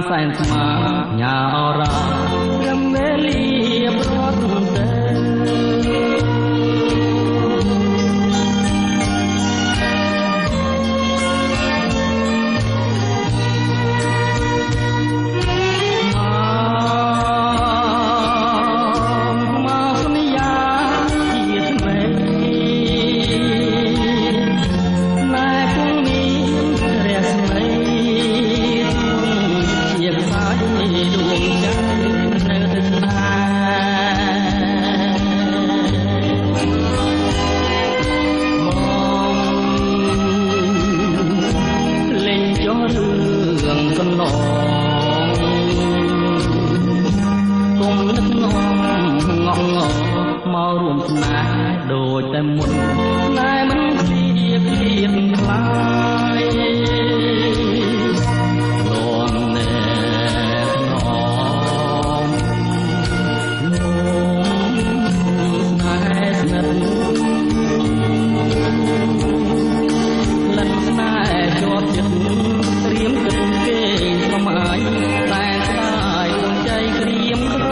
សែនស្មាញ៉ាអរ៉ារំវេលាប្រត់ទៅដូចតែមុនតែមិនព្រៀបធៀបខ្លាយលំណែថ្នមលំស្នេហ៍ស្និទ្ធលិនស្នេហ៍ជាប់ចិត្តត្រៀមគិតគេស្រមៃតែស្ដាយដងใจក្រៀមក្រ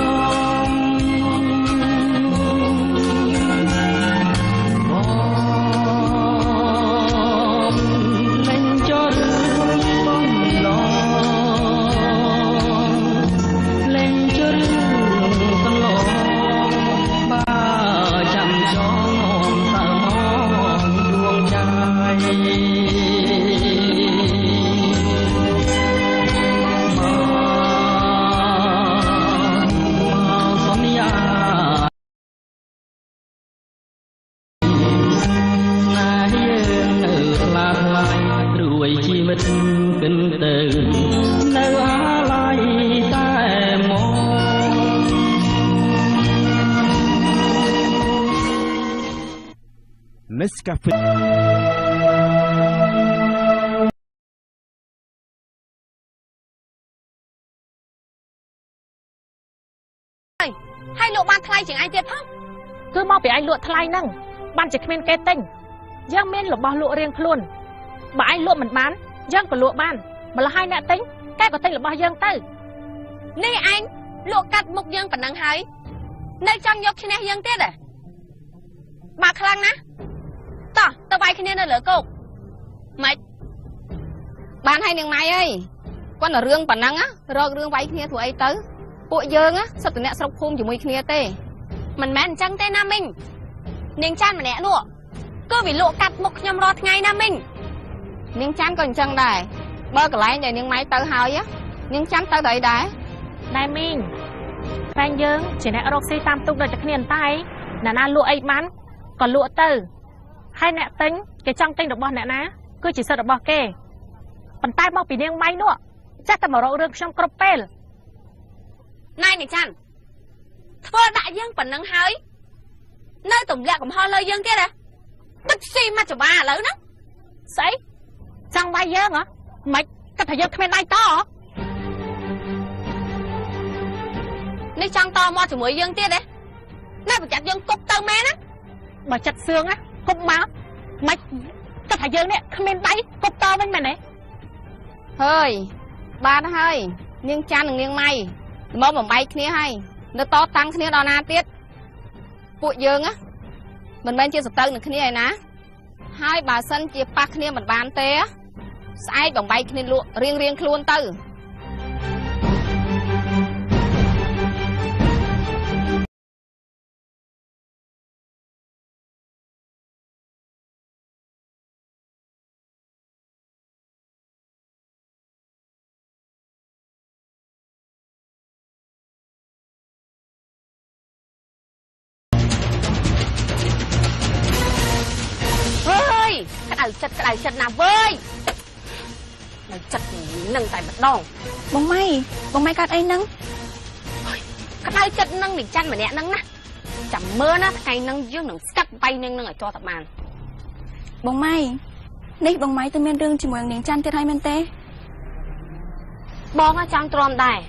ជីវិតគិនទៅនៅអាឡ័យតែមក Nescafe ហើយលោកបានថ្លៃជាងឯងទៀតផងគឺមកពីឯងលក់ថ្លៃហ្នឹងបានជាគ្មានគេទិញយើងមានរបស់លក់រៀងខ្លួនបើឯងលក់មិនបានយើងក៏លក់បានម្ល៉េះហើយអ្នកទិញគេក៏ទិញរបស់យើងទៅនេះឯងលក់កាត់មុខយើងប៉ុណ្ណឹងហើយនៅចង់យកឈ្នះយើងទៀតហ៎បើខ្លាំងណាស់តោះទៅវាយគ្នានៅលើគោកម៉េចបានហើយនាងម៉ៃអើយគាត់តែរឿងប៉ុណ្ណឹងរករឿងវាយគ្នាធ្វើអីទៅពួកយើងសិតតអ្នកស្រុកភូមិជាមួយគ្នាទេមិនមែនអញ្ចឹងទេណាមីងនាងចាន់ម្នាក់នោះគឺវាលក់កាត់មុខខ្ញុំរាល់ថ្ងៃណាមីងនាងចាន់ក៏អញ្ចឹងដែរបើកន្លែងដែលនាងម៉ៃទៅហើយនាងចាន់ទៅទៅអីដែរមីងតែយើងជាអ្នករកស៊ីតាមទូកដូចតែគ្នាតែអ្នកណាលក់អីបានក៏លក់ទៅហើយអ្នកទិញគេចង់ទិញរបស់អ្នកណាគឺជាសិទ្ធិរបស់គេប៉ុន្តែមកពីនាងម៉ៃនោះចេះតែមករករឿងខ្ញុំគ្រប់ពេលណែនាងចាន់ធ្វើដាក់យើងប៉ុណ្ណឹងហើយនៅទម្លាក់កំហុសលើយើងទៀតហ៎បិទស៊ីមកច្បាឥឡូវហ្នឹងស្អីចង់វាយយើងហ៎មិនគាត់ថាយើងគ្មានដៃតនេះចង់តមកជាមួយយើងទៀតទេណែប្រចាំយើងគប់ទៅមែនណាបើចិត្តសឿងណាគប់មកមិនគាត់ថាយើងនេះគ្មានដៃគប់តវិញមែនទេហើយបានហើយនាងចាន់និងនាងម៉ៃមកបំបីគ្នាហើយនៅតតាំងគ្នាដល់ណាទៀតពួកយើងមិនមែនជាសត្រូវនឹងគ្នាឯណាហើយបើសិនជាប៉ះគ្នាមិនបានទេស្អែកបំបីគ្នាលក់រៀងខ្លួនទៅក្តៅចិត្តណាស់វើយនៅចិត្តនឹងតែម្ដងបងម៉ៃកាត់អីហ្នឹងក្តៅចិត្តនឹងនិចាន់ម្នាក់ហ្នឹងណាចាំមើលណាថ្ងៃហ្នឹងយើងនឹងស្កាត់បាយនឹងឲ្យចោះតែបានបងម៉ៃនេះបងម៉ៃទៅមានរឿងជាមួយនាងច័ន្ទទៀតហើយមែនទេបងចង់ទ្រាំដែរ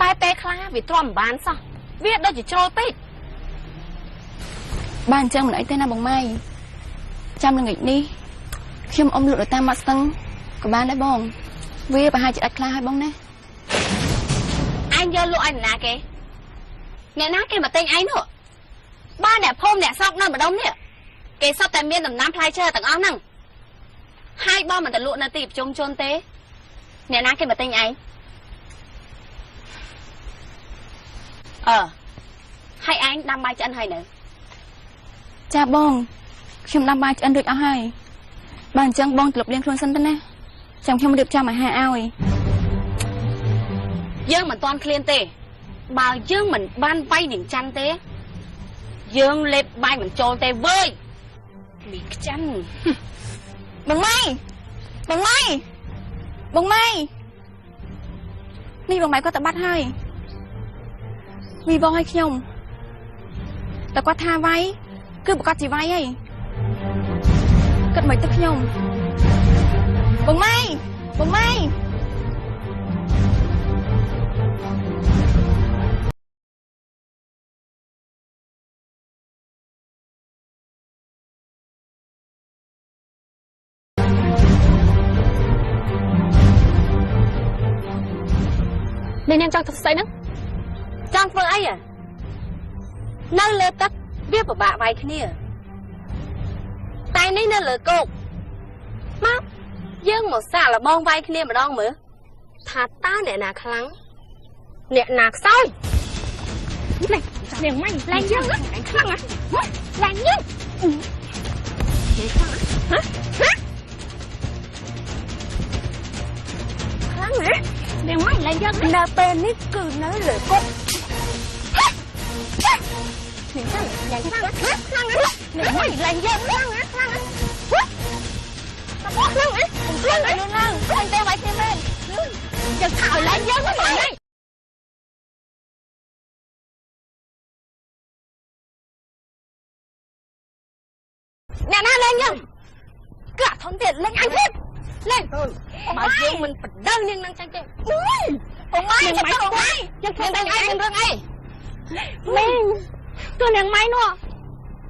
តែពេលខ្លះវាទ្រាំមិនបានសោះវាដូចជាជ្រុលពេកបានអញ្ចឹងមិនអីទេណាបងម៉ៃចាំល្ងាចនេះខ្ញុំអ៊ំលក់ទៅតាមមាត់ស្ទឹងក៏បានដែរបងវាប្រហែលជាដាច់ខ្លះហើយបងណា anh dơ lụa anh nà kì nè ná kì mà tên anh nữa ba nè phôm nè sọc nè mà đông nè kì sọc tại miên tầm nám phai chơi tầng áo năng hai ba mà tận lụa nè tịp trông trôn tế nè ná kì mà tên anh hai anh đam bay cho anh hay nữa cha bongខ្ញុំដាំបាយឆ្អិនរួចអស់ហើយបើអញ្ចឹងបងត្រឡប់លាងខ្លួនសិនទៅណាចាំខ្ញុំរៀបចំអាហារឲ្យយើងមិនតាន់ឃ្លានទេបើយើងមិនបានបាយនឹងច័ន្ទទេយើងលេបបាយមិនចូលទេវើយមីខ្ច័ន្ទបងម៉ៃបងម៉ៃបងម៉ៃនេះបងម៉ៃគាត់ទៅបាត់ហើយវីបងឲ្យខ្ញុំតែគាត់ថាវាយគឺប្រកាសជាវាយហើយគិតមិនទៅខ្ញុំបងម៉ៃបងម៉ៃនេះនាងចង់ធ្វើស្អីហ្នឹងចង់ធ្វើអីនៅលើទឹកវាពិបាកវាយគ្នាតែនេះនៅលើគោកមកយើងមកសាកល្បងវាយគ្នាម្ដងមើលថាតើអ្នកណាខ្លាំងអ្នកណាខ្សោយនេះនាងម៉ៃឡើងយើងខ្លាំងហ៎ឡើងយើងខ្លាំងហ៎នាងម៉ៃឡើងយើងនៅពេលនេះគឺនៅលើគោកនាងខ្លាំងឡើងខ្លាំងនាងម៉ៃឡើងយើងខ្លាំងខ្លាំងខ្លាំងអញទៅវាយគ្នាមែនយើងថាឲ្យឡើងយើងហ្នឹងអ្នកណាលេងយើងគឺអាធំទៀតលេងអញទៀតលេងបើយើងមិនបដៅនាងនឹងចាញ់ទេអូម៉ៃចាំអូម៉ៃយើងធ្វើតែអីមានរឿងអីលេងគឺនាងម៉ៃនោះ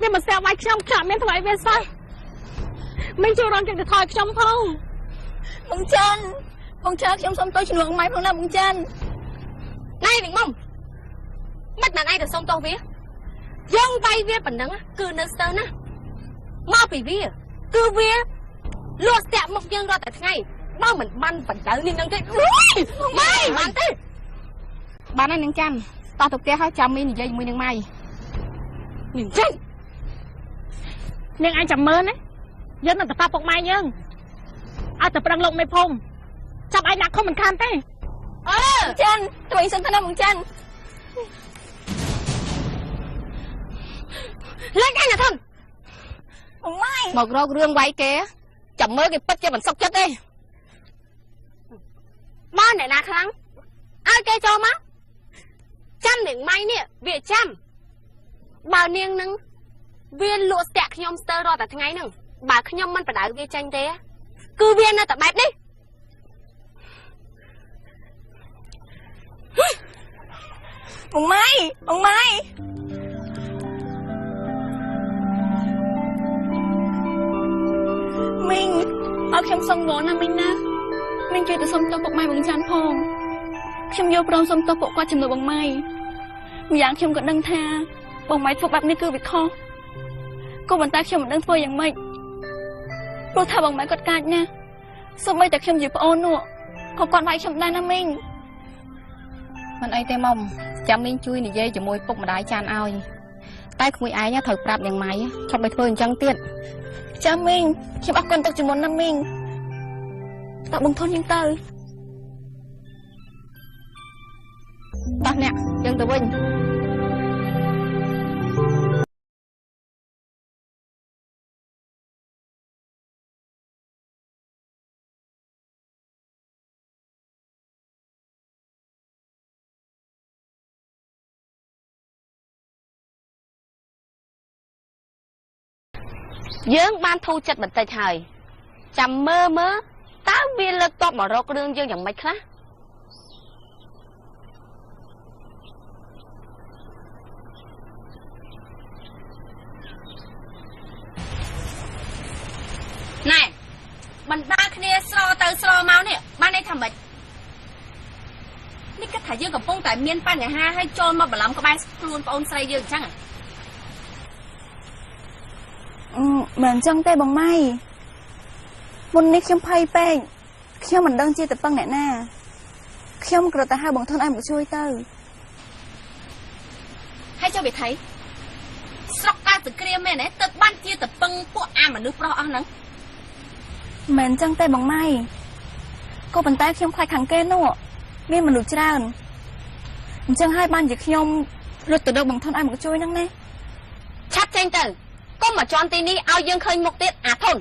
វាមិនស្អាតវាយខ្ញុំចាក់មានថ្លៃវាសោះមិនចូលរងចិត្តទៅថយខ្ញុំផងបងចាន់ខ្ញុំសុំទោសជំនួសម៉ៃផងណាបងចាន់ណៃវិញមកមិនដល់ឯងទៅសុំទោសវាយើងវាយវាប៉ុណ្ណឹងគឺនៅស្ទើរណាមកពីវាគឺវាលក់ស្ទាក់មុខយើងរាល់តែថ្ងៃបើមិនបានបណ្ដៅនាងនឹងទេម៉ៃបានទេបានហើយនាងចាំតោះទៅផ្ទះហើយចាំមីនិយាយជាមួយនឹងម៉ៃនាងចាញ់នាងឯងចាំមើលណាយើងនឹងទៅប៉ាពុកម៉ែយើងឲ្យទៅប្រឹងលោកមេភូមិចាប់ឯងដាក់ឃុំមិនខានទេចាន់ជួយសិនទៅណាបងចាន់លេងអញណាធំបងម៉ៃមករករឿងវាយគេចាំមើលគេពិតជាមិនសុខចិត្តទេមកអ្នកណាខ្លាំងឲ្យគេចូលមកចាំនាងម៉ៃនេះវាចាំបើនាងនឹងវាលក់ស្ទាក់ខ្ញុំស្ទើររាល់តែថ្ងៃហ្នឹងបើខ្ញុំមិនបដៅវាចាញ់ទេគឺវានៅតែបែបនេះបងម៉ៃមីងអត់ខ្ញុំសុំវល់ណាមីងណាមីងជួយទៅសុំទោសពុកម៉ែបងចាន់ផងខ្ញុំយកព្រមសុំទោសពួកគាត់ជំនួសបងម៉ៃម្យ៉ាងខ្ញុំក៏ដឹងថាបងម៉ៃធ្វើបែបនេះគឺវាខុសក៏ប៉ុន្តែខ្ញុំមិនដឹងធ្វើយ៉ាងម៉េចព្រោះថាបងម៉ែគាត់កាចណាស់សូម្បីតែខ្ញុំជាប្អូននោះក៏គាត់វាយខ្ញុំដែរណាមីងមិនអីទេមុំចាំមីងជួយនិយាយជាមួយពុកម្ដាយចានឲ្យតែក្មួយឯងត្រូវប្រាប់យ៉ាងម៉ៃខំឲ្យធ្វើអញ្ចឹងទៀតចាំមីងខ្ញុំអរគុណទុកជាមុនណាមីងតើបងធន់យើងទៅតោះអ្នកយើងទៅវិញយើងបានធូរចិត្តបន្តិចហើយចាំមើលតើវាលើកតបមករករឿងយើងយ៉ាងម៉េចខ្លះណែបណ្ដាគ្នាស្រទៅស្រមកនេះបានន័យថាម៉េច នេះគិតថាយើងកំពុងតែមានបញ្ហាឲ្យចូលមកបន្លំក្បែរខ្លួនបងអូនស្រីយើងអញ្ចឹងមិនអញ្ចឹងទេបងម៉ៃមុននេះខ្ញុំភ័យពេកខ្ញុំមិនដឹងជាទៅពឹងអ្នកណាខ្ញុំគ្រាន់តែហៅបងធនឲ្យមកជួយទៅហើយចុះវិថីស្រុកកើតសង្គ្រាមមែនទេទើបបានជាទៅពឹងពួកអាមនុស្សប្រុសអស់ហ្នឹងមិនអញ្ចឹងទេបងម៉ៃក៏ប៉ុន្តែខ្ញុំខ្លាចខាងគេនោះមានមនុស្សច្រើនអញ្ចឹងហើយបានជាខ្ញុំរត់ទៅរកបងធនឲ្យមកជួយហ្នឹងណាឆាប់ចេញទៅកុំមកជន់ទីនេះឲ្យយើងឃើញមុខទៀតអាធន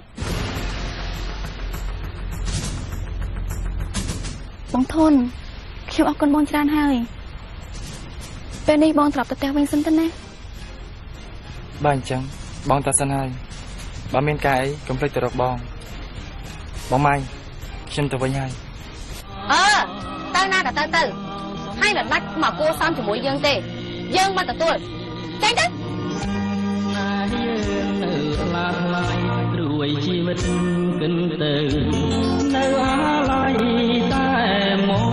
បងធនខ្ញុំអរគុណបងច្រើនហើយពេលនេះបងត្រឡប់ទៅផ្ទះវិញសិនទៅណាបើអញ្ចឹងបងតាសិនហើយបើមានការអីកុំភ្លេចទៅរកបងម៉ៃខ្ញុំទៅវិញហើយទៅណាក៏ទៅហើយមិនបាច់មកគួសំជាមួយយើងទេយើងមកទទួលចេញទៅយើងនៅថ្លាថ្លៃព្រួយជីវិតគិនទៅនៅអាឡ័យតែមក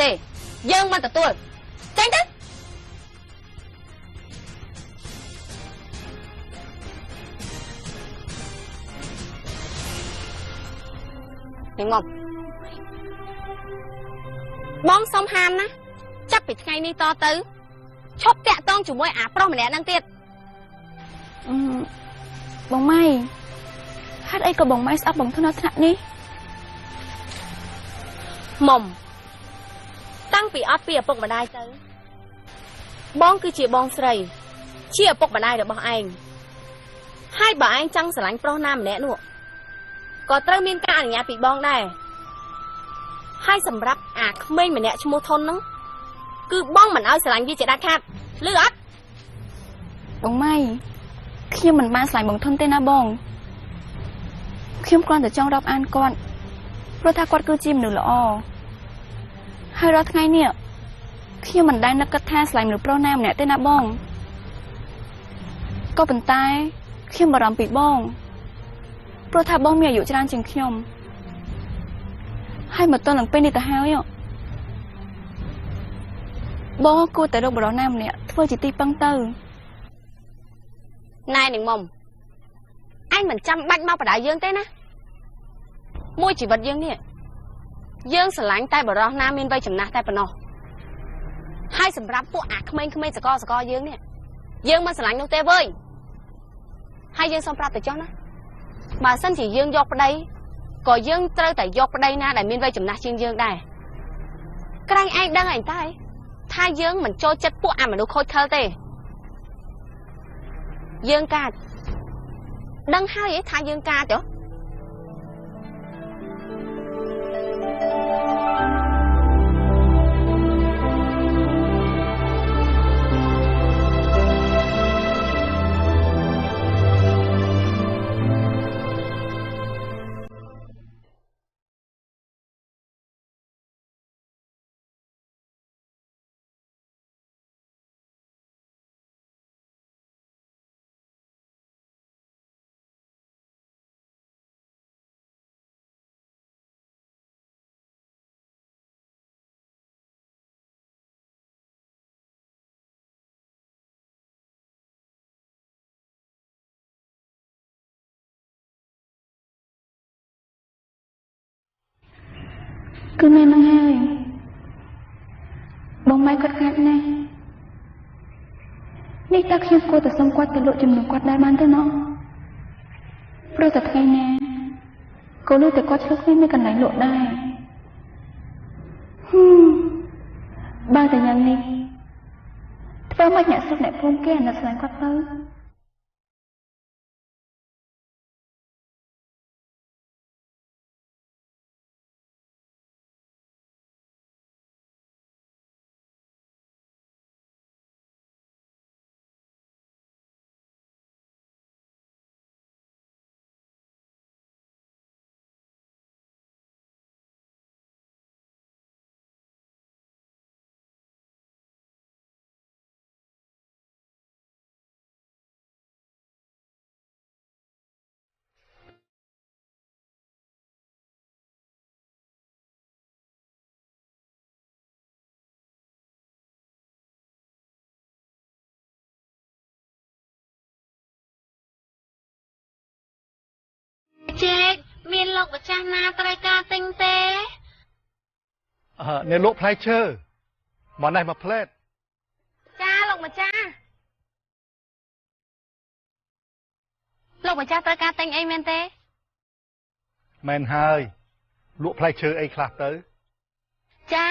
ទេយើងមកទទួលចេញទៅនេះមកបងសុំហាមណាចាប់ពីថ្ងៃនេះតទៅឈប់តាក់ទងជាមួយអាប្រុសម្នាក់ហ្នឹងទៀតបងម៉ៃហេតុអីក៏បងម៉ៃស្អប់បងធនថ្នាក់នេះមុំតាំងពីអត់ពីឪពុកម្ដាយទៅបងគឺជាបងស្រីជាឪពុកម្ដាយរបស់ឯងហើយបើឯងចង់ស្រឡាញ់ប្រុសណាម្នាក់នោះក៏ត្រូវមានការអនុញ្ញាតពីបងដែរហើយសម្រាប់អាក្មេងម្នាក់ឈ្មោះធនហ្នឹងគឺបងមិនឲ្យស្រឡាញ់វាជាដាច់ខាតឮអត់បងម៉ៃខ្ញុំមិនបានស្រឡាញ់បងធនទេណាបងខ្ញុំគ្រាន់តែចង់រាប់អានគាត់ព្រោះថាគាត់គឺជាមនុស្សល្អហើយរាល់ថ្ងៃនេះខ្ញុំមិនដែលនឹកគិតថាស្រឡាញ់មនុស្សប្រុសណាម្នាក់ទេណាបងក៏ប៉ុន្តែខ្ញុំបារម្ភពីបងព្រោះថាបងមានអាយុច្រើនជាងខ្ញុំហើយមកទល់នឹងពេលនេះទៅហើយបងគួរតែរកបរិសុទ្ធណាម្នាក់ធ្វើជាទីពឹងទៅណែនឹងមុំឯងមិនចាំបាច់មកបដៅយើងទេណាមួយជីវិតយើងនេះយើងស្រឡាញ់តែបរិសុទ្ធណាមានវ័យចំណាស់តែប៉ុណ្ណោះហើយសម្រាប់ពួកអាក្មេងៗសកលយើងនេះយើងមិនស្រឡាញ់នោះទេវើយហើយយើងសូមប្រាប់ទៅចុះណាបើសិនជាយើងយកប្តីក៏យើងត្រូវតែយកប្តីណាដែលមានវ័យចំណាស់ជាងយើងដែរក្រែងឯងដឹងអីតែថាយើងមិនចូលចិត្តពួកអាមនុស្សខូចខលទេយើងកាចដឹងហើយថាយើងកាចហ៎គឺមែនហ្នឹងហើយបងម៉ៃគាត់ខាត់ណាស់នេះតើខ្ញុំគួរតែសុំគាត់ទៅលក់ជំនួសគាត់ដែរបានទេណោះព្រោះតែថ្ងៃណាក៏លុយតែគាត់ឆ្លុះគ្នាមានកន្លែងលក់ដែរបើតែយ៉ាងនេះធ្វើមកអ្នកស្រុកអ្នកភូមិគេអាណិតស្លាញ់គាត់ទៅ មានលោកម្ចាស់ណាត្រូវការទិញទេ អ្នកលក់ផ្លែឈើមកនេះមកផ្លែត ចាលោកម្ចាស់លោកម្ចាស់ត្រូវការទិញអីមែនទេ មែនហើយលក់ផ្លែឈើអីខ្លះទៅ ចា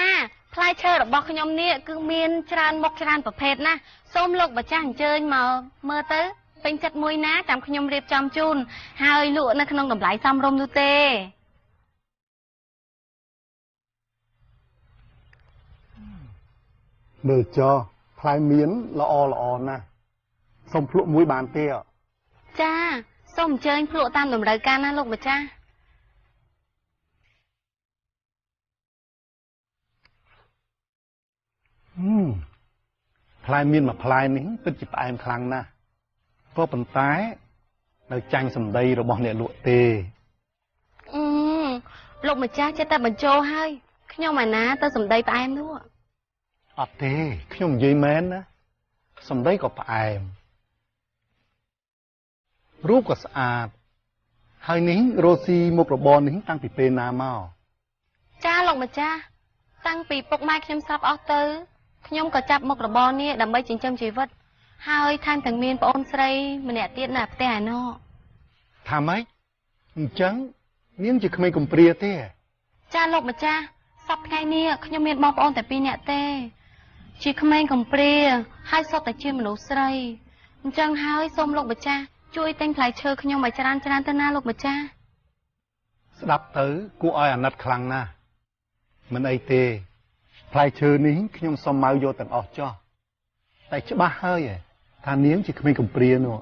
ផ្លែឈើរបស់ខ្ញុំនេះគឺមានច្រើនមុខច្រើនប្រភេទណាស់សូមលោកម្ចាស់អញ្ជើញមកមើលទៅពេញចិត្តមួយណាតាមខ្ញុំរៀបចំជូនហើយលក់នៅក្នុងតម្លៃសមរម្យនោះទេ មើលចោផ្លែមៀនល្អណាស់សុំភ្លក់មួយបានទេ ចាសូមអញ្ជើញភ្លក់តាមតម្រូវការណាលោកម្ចាស់ ផ្លែមៀនមួយផ្លែនេះពិតជាផ្អែមខ្លាំងណាស់ក៏ប៉ុន្តែនៅចាញ់សម្ដីរបស់អ្នកលក់ទេ លោកម្ចាស់ចេះតែបញ្ចោហើយខ្ញុំអាណាទៅសម្ដីផ្អែមនោះ អត់ទេខ្ញុំនិយាយមែនណាសម្ដីក៏ផ្អែមរូបក៏ស្អាតហើយនេះរស់ស៊ីមុខរបរនេះតាំងពីពេលណាមក ចាលោកម្ចាស់តាំងពីពុកម៉ែខ្ញុំស្លាប់អស់ទៅខ្ញុំក៏ចាប់មុខរបរនេះដើម្បីចិញ្ចឹមជីវិតហើយថែមទាំងមានប្អូនស្រីម្នាក់ទៀតនៅផ្ទះឯណោះ ថាម៉េចអញ្ចឹងនាងជាក្មេងកំព្រាទេ ចាលោកម្ចាស់សប្តាហ៍ថ្ងៃនេះខ្ញុំមានបងប្អូនតែ2នាក់ទេជាក្មេងកំព្រាហើយសុទ្ធតែជាមនុស្សស្រីអញ្ចឹងហើយសូមលោកម្ចាស់ជួយទិញផ្លែឈើខ្ញុំឲ្យច្រើនទៅណាលោកម្ចាស់ ស្ដាប់ទៅគួរឲ្យអាណិតខ្លាំងណាស់មិនអីទេផ្លែឈើនេះខ្ញុំសុំមកយកទាំងអស់ចោះតែច្បាស់ហើយថានាងជាក្មេងកំព្រានោះ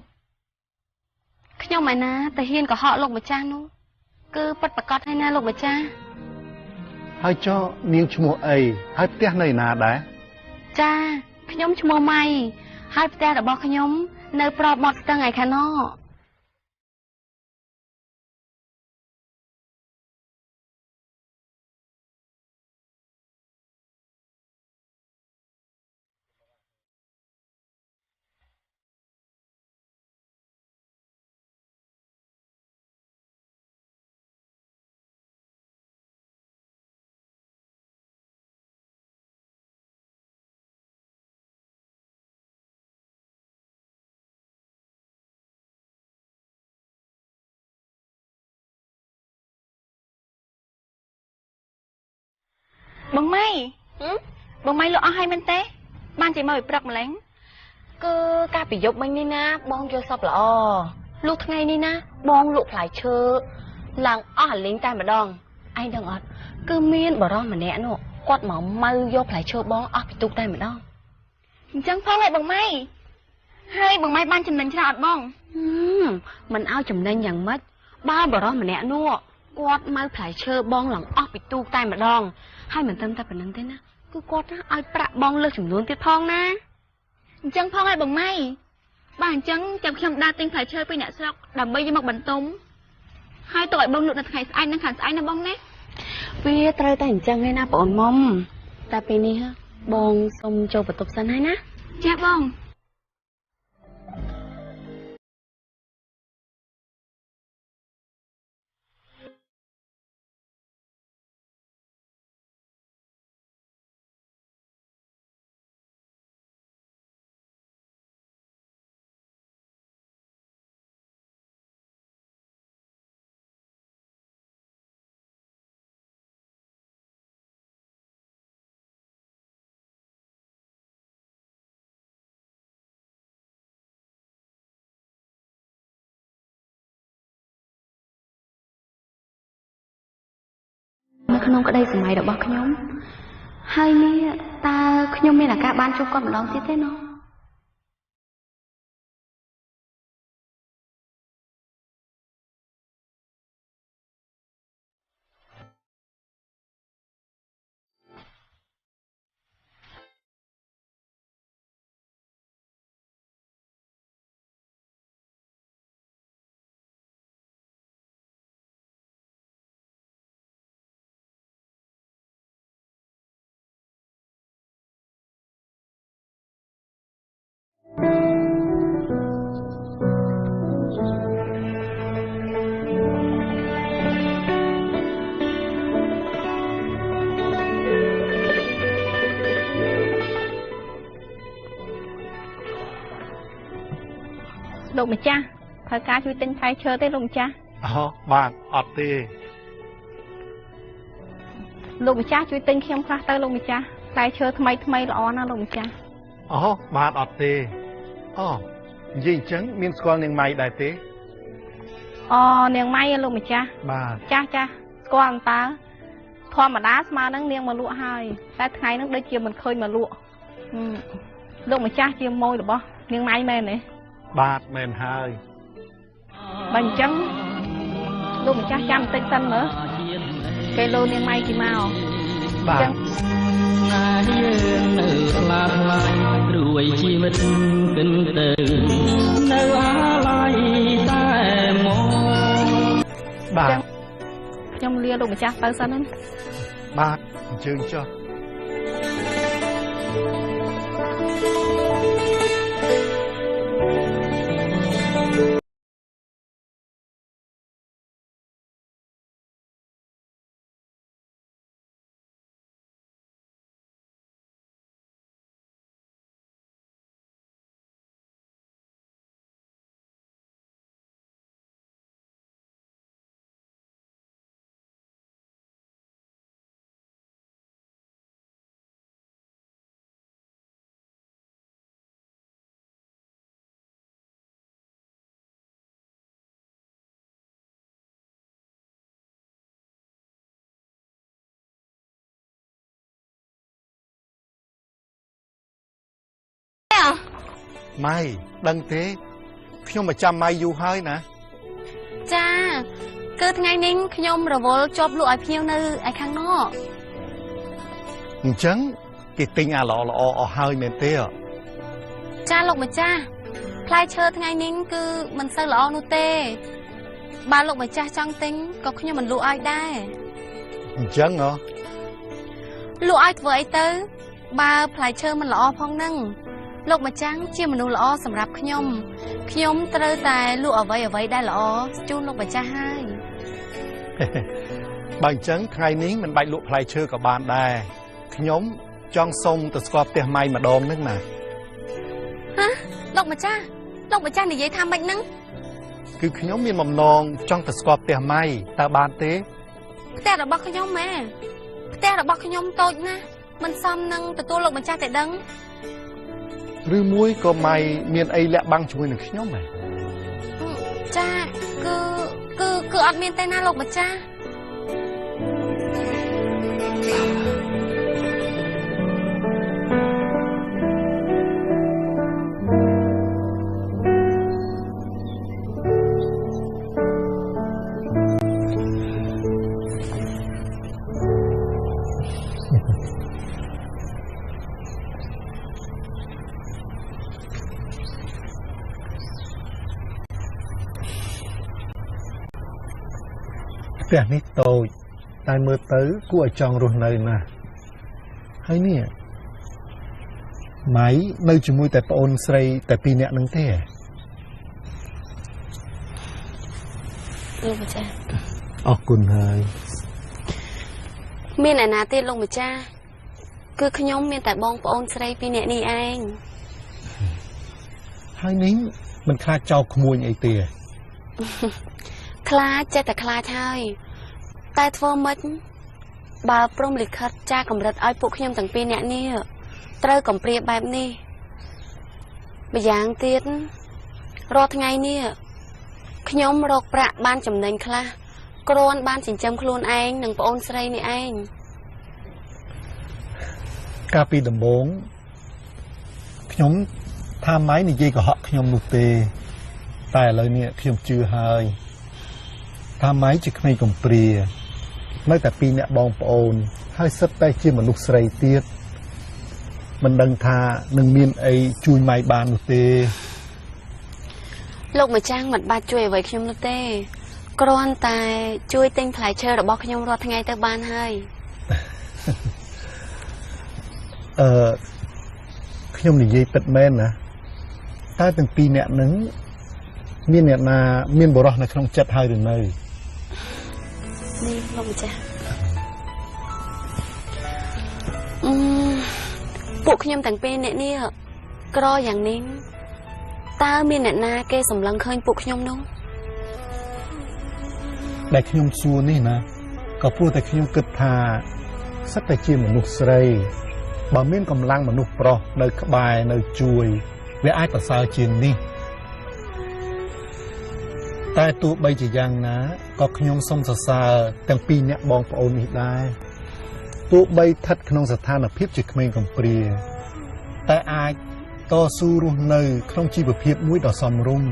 ខ្ញុំឯណាទៅហ៊ានកុហកលោកម្ចាស់នោះគឺពិតប្រាកដហើយណាលោកម្ចាស់ ហើយចោះនាងឈ្មោះអីហើយផ្ទះនៅណាដែរ ចាខ្ញុំឈ្មោះម៉ៃហើយផ្ទះរបស់ខ្ញុំនៅប្របមាត់ស្ទឹងឯខាងណោះ បងម៉ៃបងម៉ៃលក់អស់ហើយមែនទេបានជិះមកពីព្រឹកម្លេះ គឺកាលពីយប់មិញនេះណាបងយកសពល្អលុះថ្ងៃនេះណាបងលក់ផ្លែឈើឡើងអស់អាលេងតែម្ដងឯងដឹងអត់គឺមានបរិសម្នាក់នោះគាត់មកម៉ៅយកផ្លែឈើបងអស់ពីទូកតែម្ដង អញ្ចឹងផងឯងបងម៉ៃហើយបងម៉ៃបានចំណេញច្រើនអត់បង មិនឲ្យចំណេញយ៉ាងម៉េចបើបរិសម្នាក់នោះគាត់ម៉ៅផ្លែឈើបងឡើងអស់ពីទូកតែម្ដងហើយមិនត្រឹមតែប៉ុណ្្នឹងទេណាគឺគាត់ណាឲ្យប្រាក់បងលើសចំនួនទៀតផងណា អញ្ចឹងផងឯងបងម៉ៃបាទអញ្ចឹងចាំខ្ញុំដើរទិញផ្លែឈើពីអ្នកស្រុកដើម្បីយកមកបន្ទុំហើយទុកឲ្យបងលក់នៅថ្ងៃស្អែកនិងខាងស្អែកណាបងណា វាត្រូវតែអញ្ចឹងឯណាបងមុំតែពេលនេះបងសុំចូលបន្ទប់សិនហើយណា ចាបង នៅក្នុងក្តីសម័យរបស់ខ្ញុំហើយនេះតើខ្ញុំមានឱកាសបានជួបគាត់ម្ដងទៀតទេណោះ ប លោកម្ចាស់ត្រូវការជួយទិញផ្លែឈើទេលោកម្ចាស់ អូបាទអត់ទេ លោកម្ចាស់ជួយទិញខ្ញុំខ្លះទៅលោកម្ចាស់ផ្លែឈើថ្មីថ្មីល្អណាស់លោកម្ចាស់ អូបាទអត់ទេអូនិយាយអញ្ចឹងមានស្គាល់នាងម៉ៃដែរទេ អូនាងម៉ៃលោកម្ចាស់ បាទ ចាស់ចាស់ស្គាល់អន្តើធម្មតាស្មើនឹងនាងមកលក់ហើយតែថ្ងៃហ្នឹងដូចជាមិនឃើញមកលក់លោកម្ចាស់ជាម៉ួយរបស់នាងម៉ៃមែនទេ បាទមែនហើយ បើអញ្ចឹងលោកម្ចាស់ចាំបន្តិចសិនមើលពេលលោនាងម៉ៃគេមក បាទ ណាយើងនៅស្លាប់ឡាយរួយជីវិតគិនទៅនៅអាឡ័យតែមក បាទ ខ្ញុំលាលោកម្ចាស់ទៅសិនហ្នឹង បាទអញ្ជើញចុះ ម៉ៃដឹងទេខ្ញុំមកចាំម៉ៃយូរហើយណា ចាគឺថ្ងៃនេះខ្ញុំរវល់ជាប់លក់ឲ្យភ្ញៀវនៅឯខាងនក់ អញ្ចឹងគេទិញអាល្អល្អអស់ហើយមែនទេ ចាលោកម្ចាស់ផ្លែឈើថ្ងៃនេះគឺមិនសូវល្អនោះទេបើលោកម្ចាស់ចង់ទិញក៏ខ្ញុំមិនលក់ឲ្យដែរ អញ្ចឹងហ៎ លក់ឲ្យធ្វើអីទៅបើផ្លែឈើមិនល្អផងហ្នឹងលោកម្ចាស់ជាមនុស្សល្អសម្រាប់ខ្ញុំត្រូវតែលក់អ្វីដែលល្អជូនលោកម្ចាស់ហើយ បើអញ្ចឹងថ្ងៃនេះមិនបាច់លក់ផ្លែឈើក៏បានដែរខ្ញុំចង់សុំទៅស្គាល់ផ្ទះម៉ៃម្ដងហ្នឹងណា ហ៎លោកម្ចាស់និយាយថាម៉េចហ្នឹង គឺខ្ញុំមានបំណងចង់ទៅស្គាល់ផ្ទះម៉ៃតើបានទេ ផ្ទះរបស់ខ្ញុំម៉ែផ្ទះរបស់ខ្ញុំតូចណាស់មិនសមនឹងទទួលលោកម្ចាស់តែដឹង ឬមួយក៏ម៉ៃមានអីលាក់បាំងជាមួយនឹងខ្ញុំហ៎ ចាគឺអត់មានទេណាលោកម្ចាស់ ផ្ទះនេះតូចតែមើលទៅគួរឲ្យចង់រស់នៅណាស់ហើយនេះម៉ៃនៅជាមួយតែប្អូនស្រីតែ2នាក់នឹងទេ លោកម្ចាស់ អរគុណហើយ មានអ្នកណាទៀតលោកម្ចាស់គឺខ្ញុំមានតែបងប្អូនស្រី2នាក់នេះឯង ហើយនេះមិនខ្លាចចោលក្មួយអីទេ ខ្លាចចេះតែខ្លាចហើយតែធ្វើម៉េចបើព្រមលិខិតចាកម្រិតឲ្យពួកខ្ញុំទាំង2នាក់នេះត្រូវកំព្រាបែបនេះម្យ៉ាងទៀតរាល់ថ្ងៃនេះខ្ញុំរកប្រាក់បានចំណេញខ្លះគ្រាន់បានចិញ្ចឹមខ្លួនឯងនិងប្អូនស្រីនេះឯង កាលពីដំបូងខ្ញុំថាម៉ៃនិយាយកុហកខ្ញុំនោះទេតែឥឡូវនេះខ្ញុំជឿហើយថាម៉ៃជាក្មេងកំព្រានៅតែ2នាក់បងប្អូនហើយសិតតែជាមនុស្សស្រីទៀតមិនដឹងថានឹងមានអីជួយម៉ៃបាននោះទេ លោកម្ចាស់មិនបាច់ជួយអ្វីខ្ញុំនោះទេគ្រាន់តែជួយទិញផ្លែឈើរបស់ខ្ញុំរាល់ថ្ងៃទៅបានហើយ ខ្ញុំនិយាយពិតមែនណាតែទាំង2នាក់ហ្នឹងមានអ្នកណាមានបរិសុទ្ធនៅក្នុងចិត្តហើយឬនៅ នេះលោកម្ចាស់ពួកខ្ញុំទាំង2នាក់នេះក្រយ៉ាងនេះ តើមានអ្នកណាគេសម្លឹងឃើញពួកខ្ញុំនោះ ដែលខ្ញុំសួរនេះណាក៏ព្រោះតែខ្ញុំគិតថាសិតតែជាមនុស្សស្រីបើមានកម្លាំងមនុស្សប្រុសនៅក្បែរនៅជួយវាអាចប្រសើរជាងនេះតែទោះបីជាយ៉ាងណាក៏ខ្ញុំសូមសរសើរទាំងពីរអ្នកបងប្អូននេះដែរទោះបីស្ថិតក្នុងស្ថានភាពជាក្មេងកំព្រាតែអាចតស៊ូរស់នៅក្នុងជីវភាពមួយដ៏សមរម្យ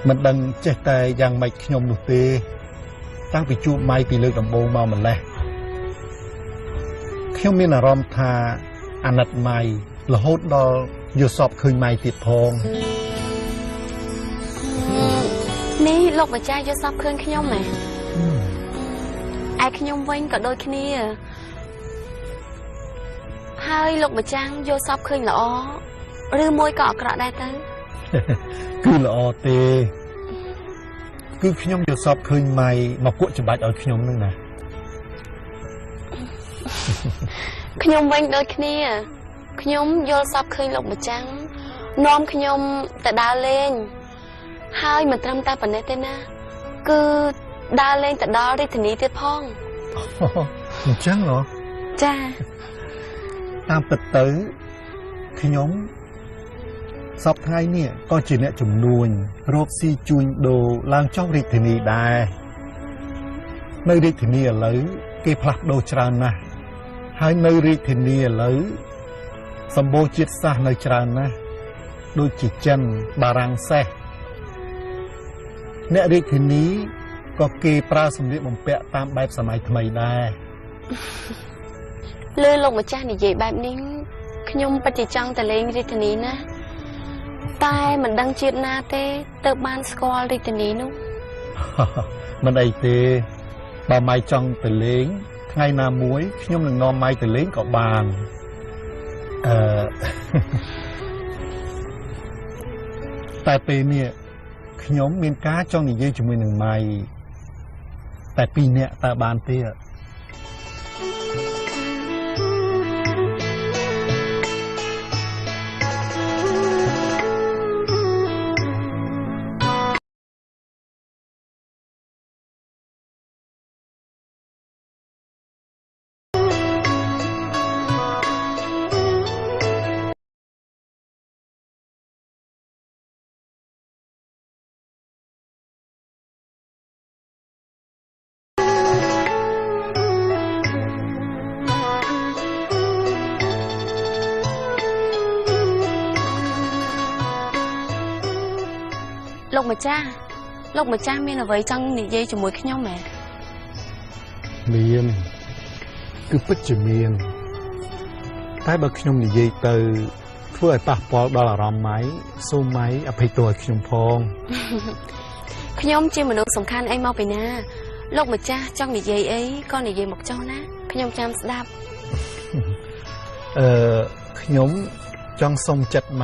មិនដឹងចេះតែយ៉ាងម៉េចខ្ញុំនោះទេតាំងពីជួបម៉ៃពីលើកដំបូងមកម្លេះខ្ញុំមានអារម្មណ៍ថាអាណិតម៉ៃរហូតដល់យល់សពឃើញម៉ៃទៀតផង នេះលោកម្ចាស់យកសពឃើញខ្ញុំហ៎ឯខ្ញុំវិញក៏ដូចគ្នាហើយលោកម្ចាស់យកសពឃើញល្អឬមួយក៏អាក្រក់ដែរទៅ គឺល្អទេគឺខ្ញុំយកសពឃើញម៉ៃមកគក់ច្បាច់ឲ្យខ្ញុំនឹងណា ខ្ញុំវិញដូចគ្នាខ្ញុំយល់សពឃើញលោកម្ចាស់នាំខ្ញុំទៅដើរលេងហើយមិនត្រឹមតែប៉ុណ្ណេះទេណាគឺដើរលេងទៅដល់រាជធានីទៀតផង អញ្ចឹងហ៎ ចា តាមពិតទៅខ្ញុំសពថ្ងៃនេះក៏ជាអ្នកជំនួញរកស៊ីជួញដូរឡើងចុះរាជធានីដែរនៅរាជធានីឥឡូវគេផ្លាស់ប្ដូរច្រើនណាស់ហើយនៅរាជធានីឥឡូវសម្បូរជាតិសាសន៍នៅច្រើនណាស់ដូចជាចិនបារាំងសេះអ្នករាជធានីក៏គេប្រើសម្លៀកបំពាក់តាមបែបសម័យថ្មីដែរ លើលោកម្ចាស់និយាយបែបនេះខ្ញុំពិតជាចង់ទៅលេងរាជធានីណាតែមិនដឹងជាតិណាទេទៅបានស្គាល់រាជធានីនោះ មិនអីទេបើម៉ៃចង់ទៅលេងថ្ងៃណាមួយខ្ញុំនឹងនាំម៉ៃទៅលេងក៏បាន តែពេលនេះខ្ញុំមានការចង់និយាយជាមួយនឹងម៉ៃតែពីរនាក់តើបានទេ លោកម្ចាស់មានអ្វីចង់និយាយជាមួយខ្ញុំហ៎ មានគឺពិតជាមានតែបើខ្ញុំនិយាយទៅធ្វើឲ្យប៉ះពាល់ដល់អារម្មណ៍ម៉ៃសូមម៉ៃអភ័យទោសឲ្យខ្ញុំផង ខ្ញុំជាមនុស្សសំខាន់អីមកពីណាលោកម្ចាស់ចង់និយាយអីក៏និយាយមកចុះណាខ្ញុំចាំស្ដាប់ ខ្ញុំចង់សុំចិត្តម៉ៃ